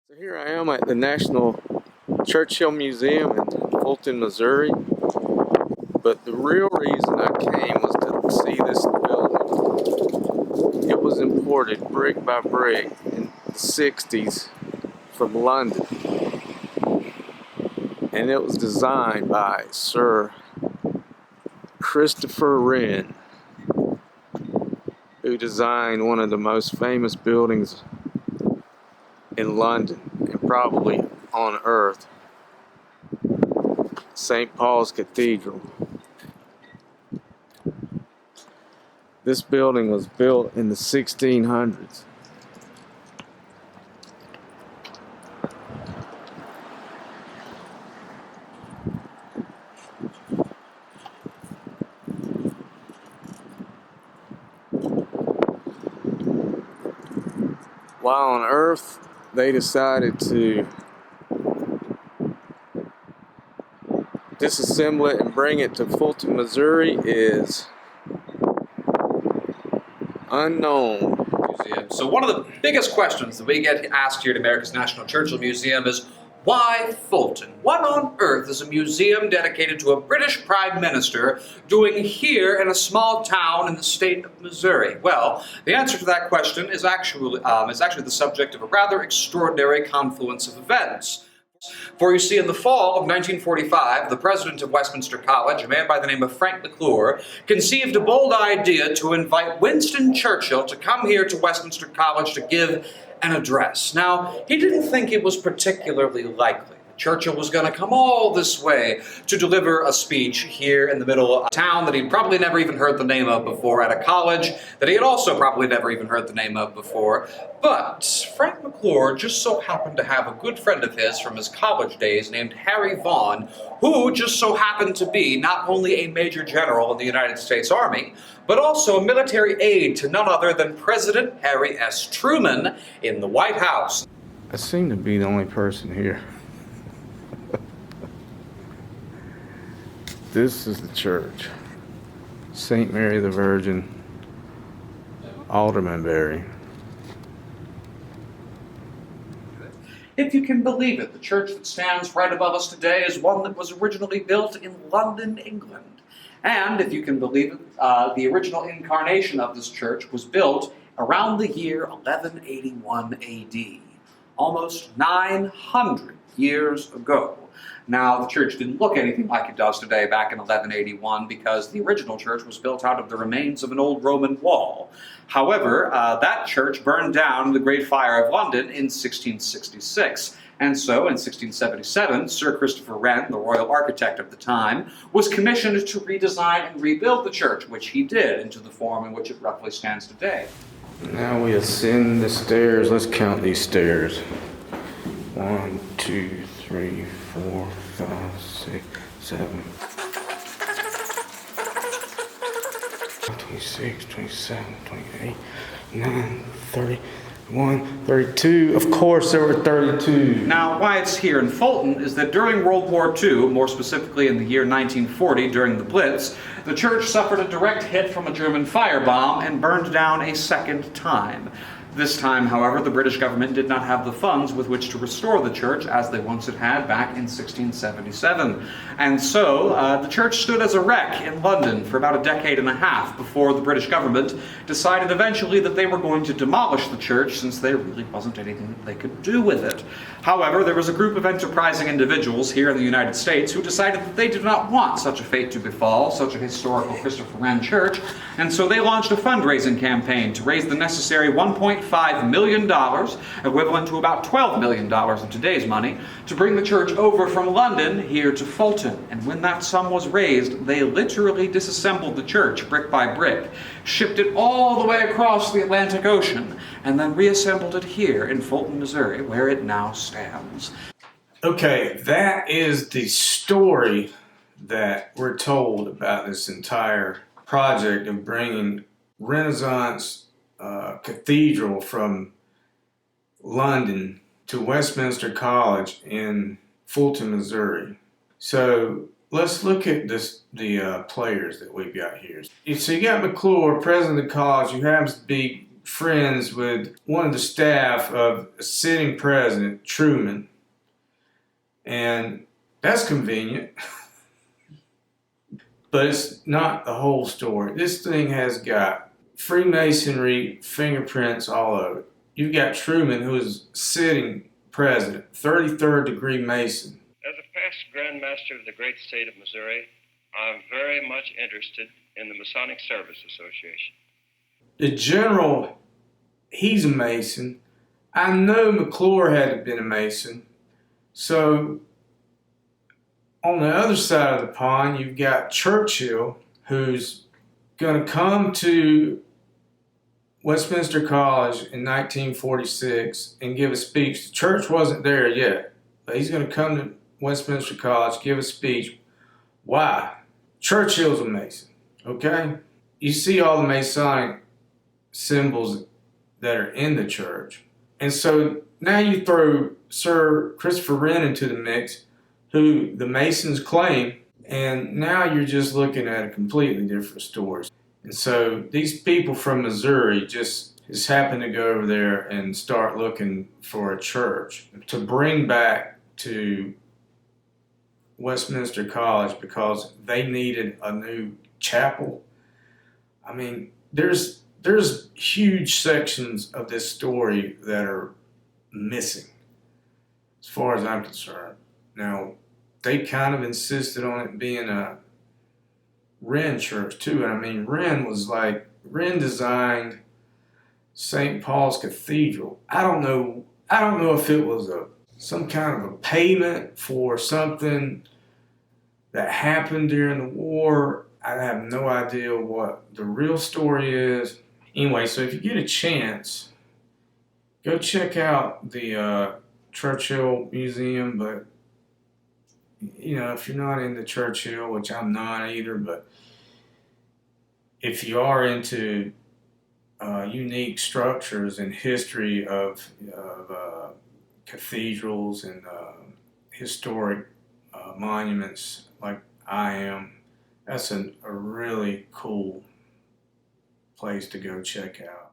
So here I am at the National Churchill Museum in Fulton, Missouri. But the real reason I came was to see this building. It was imported brick by brick in the 60s from London. And it was designed by Sir Christopher Wren, who designed one of the most famous buildings in London and probably on earth, St. Paul's Cathedral. This building was built in the 1600s. While on earth, they decided to disassemble it and bring it to Fulton, Missouri is unknown. So one of the biggest questions that we get asked here at America's National Churchill Museum is, why Fulton? What on earth is a museum dedicated to a British Prime Minister doing here in a small town in the state of Missouri? Well, the answer to that question is actually the subject of a rather extraordinary confluence of events. For you see, in the fall of 1945, the president of Westminster College, a man by the name of Frank McClure, conceived a bold idea to invite Winston Churchill to come here to Westminster College to give an address. Now, he didn't think it was particularly likely Churchill was going to come all this way to deliver a speech here in the middle of a town that he'd probably never even heard the name of before, at a college that he had also probably never even heard the name of before. But Frank McClure just so happened to have a good friend of his from his college days named Harry Vaughan, who just so happened to be not only a major general in the United States Army, but also a military aide to none other than President Harry S. Truman in the White House. I seem to be the only person here. This is the church. St. Mary the Virgin, Aldermanbury. If you can believe it, the church that stands right above us today is one that was originally built in London, England. And if you can believe it, the original incarnation of this church was built around the year 1181 AD, almost 900 years ago. Now, the church didn't look anything like it does today back in 1181 because the original church was built out of the remains of an old Roman wall. However, that church burned down in the Great Fire of London in 1666. And so, in 1677, Sir Christopher Wren, the royal architect of the time, was commissioned to redesign and rebuild the church, which he did into the form in which it roughly stands today. Now we ascend the stairs. Let's count these stairs. 1, 2, 3, 4, 5, 6, 7. 26, 27, 28, 9, 31, 32. Of course there were 32. Now, why it's here in Fulton is that during World War II, more specifically in the year 1940 during the Blitz, the church suffered a direct hit from a German firebomb and burned down a second time. This time, however, the British government did not have the funds with which to restore the church as they once had back in 1677. And so, the church stood as a wreck in London for about a decade and a half before the British government decided eventually that they were going to demolish the church since there really wasn't anything that they could do with it. However, there was a group of enterprising individuals here in the United States who decided that they did not want such a fate to befall such a historical Christopher Wren church, and so they launched a fundraising campaign to raise the necessary $1.5 million, equivalent to about $12 million in today's money, to bring the church over from London here to Fulton. And when that sum was raised, they literally disassembled the church brick by brick, shipped it all the way across the Atlantic Ocean, and then reassembled it here in Fulton, Missouri, where it now stands. Okay, that is the story that we're told about this entire project of bringing Renaissance cathedral from London to Westminster College in Fulton, Missouri. So let's look at the players that we've got here. So you got McClure, president of the college, who happens to be friends with one of the staff of a sitting president, Truman, and that's convenient. But it's not the whole story. This thing has got Freemasonry fingerprints all over it. You've got Truman, who is sitting president, 33rd degree Mason. As a past Grand Master of the great state of Missouri, I'm very much interested in the Masonic Service Association. The general, he's a Mason. I know McClure had been a Mason. So on the other side of the pond, you've got Churchill, who's going to come to Westminster College in 1946 and give a speech. The church wasn't there yet, but he's going to come to Westminster College, give a speech. Why? Churchill's a Mason, okay? You see all the Masonic symbols that are in the church. And so now you throw Sir Christopher Wren into the mix, who the Masons claim, and now you're just looking at a completely different story. And so these people from Missouri just happened to go over there and start looking for a church to bring back to Westminster College because they needed a new chapel. I mean, there's huge sections of this story that are missing, as far as I'm concerned. Now, they kind of insisted on it being a Wren church too. And I mean, Wren designed St. Paul's Cathedral. I don't know if it was some kind of a payment for something that happened during the war. I have no idea what the real story is. Anyway, so if you get a chance, go check out the Churchill Museum. But you know, if you're not into Churchill, which I'm not either, but if you are into unique structures and history of cathedrals and historic monuments like I am, that's a really cool place to go check out.